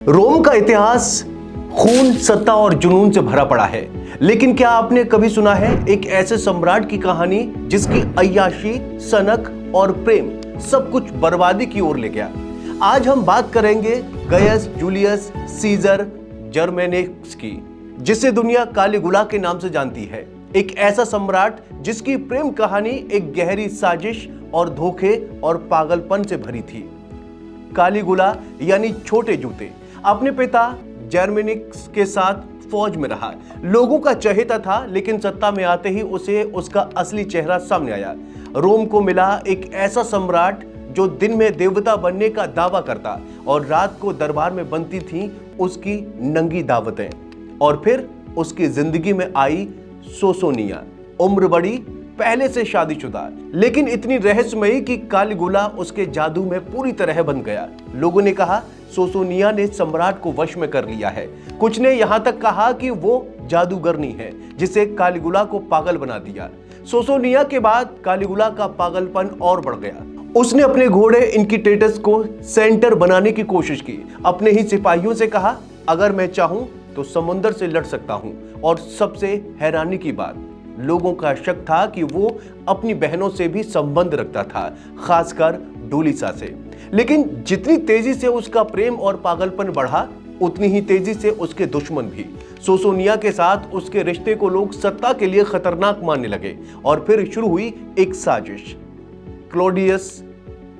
रोम का इतिहास खून, सत्ता और जुनून से भरा पड़ा है। लेकिन क्या आपने कभी सुना है एक ऐसे सम्राट की कहानी जिसकी अय्याशी, सनक और प्रेम सब कुछ बर्बादी की ओर ले गया? आज हम बात करेंगे गयस जूलियस सीजर जर्मेनिकस की, जिसे दुनिया कालीगुला के नाम से जानती है। एक ऐसा सम्राट जिसकी प्रेम कहानी एक गहरी साजिश और धोखे और पागलपन से भरी थी। कालीगुला यानी छोटे जूते अपने पिता जर्मेनिकस के साथ फौज में रहा, लोगों का चहेता था, लेकिन सत्ता में आते ही उसे उसका असली चेहरा सामने आया। रोम को मिला एक ऐसा सम्राट जो दिन में देवता बनने का दावा करता और रात को दरबार में बनती थी उसकी नंगी दावतें। और फिर उसकी जिंदगी में आई सोसोनिया, उम्र बड़ी, पहले से शादीशुदा, लेकिन इतनी रहस्यमयी कि कालीगुला उसके जादू में पूरी तरह बंध गया। लोगों ने कहा सोसोनिया ने सम्राट को वश में कर लिया है। कुछ ने यहां तक कहा कि वो जादूगरनी है जिसे कालीगुला को पागल बना दिया। सोसोनिया के बाद कालीगुला का पागलपन और बढ़ गया। उसने अपने घोड़े इनकिटेटस को सेंटर बनाने की कोशिश की। अपने ही सिपाहियों से कहा, अगर मैं चाहूं तो समुद्र से लड़ सकता हूं। और सबसे हैरानी की बात, लोगों का शक था कि वो अपनी बहनों से भी संबंध रखता था, खासकर डोलिसा से। लेकिन जितनी तेजी से उसका प्रेम और पागलपन बढ़ा, उतनी ही तेजी से उसके दुश्मन भी। सोसोनिया के साथ उसके रिश्ते को लोग सत्ता के लिए खतरनाक मानने लगे। और फिर शुरू हुई एक साजिश। क्लॉडियस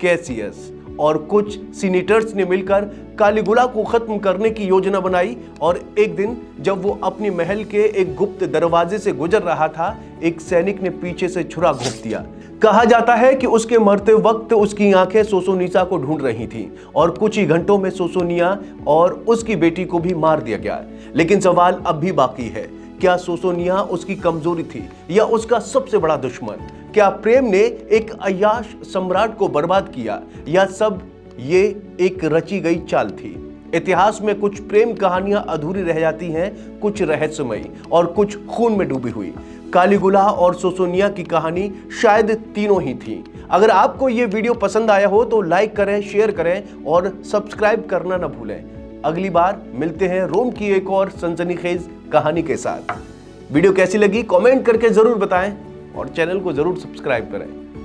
कैसियस और कुछ सीनेटर्स ने मिलकर कालीगुला को खत्म करने की योजना बनाई। और एक दिन जब वो अपनी महल के एक गुप्त दरवाजे से गुजर रहा था, एक सैनिक ने पीछे से छुरा घोंप दिया। कहा जाता है कि उसके मरते वक्त उसकी आंखें सोसोनिया को ढूंढ रही थीं और कुछ ही घंटों में सोसोनिया और उसकी बेटी को भी मार दिया गया। लेकिन सवाल अब भी बाकी है, क्या सोसोनिया उसकी कमजोरी थी या उसका सबसे बड़ा दुश्मन? क्या प्रेम ने एक अय्याश सम्राट को बर्बाद किया या सब ये एक रची गई चाल थी? इतिहास में कुछ प्रेम कहानियां अधूरी रह जाती हैं, कुछ रहस्यमयी और कुछ खून में डूबी हुई। कालीगुला और सोसोनिया की कहानी शायद तीनों ही थी। अगर आपको ये वीडियो पसंद आया हो तो लाइक करें, शेयर करें और सब्सक्राइब करना न भूलें। अगली बार मिलते हैं रोम की एक और सनसनीखेज कहानी के साथ। वीडियो कैसी लगी कमेंट करके जरूर बताएं और चैनल को जरूर सब्सक्राइब करें।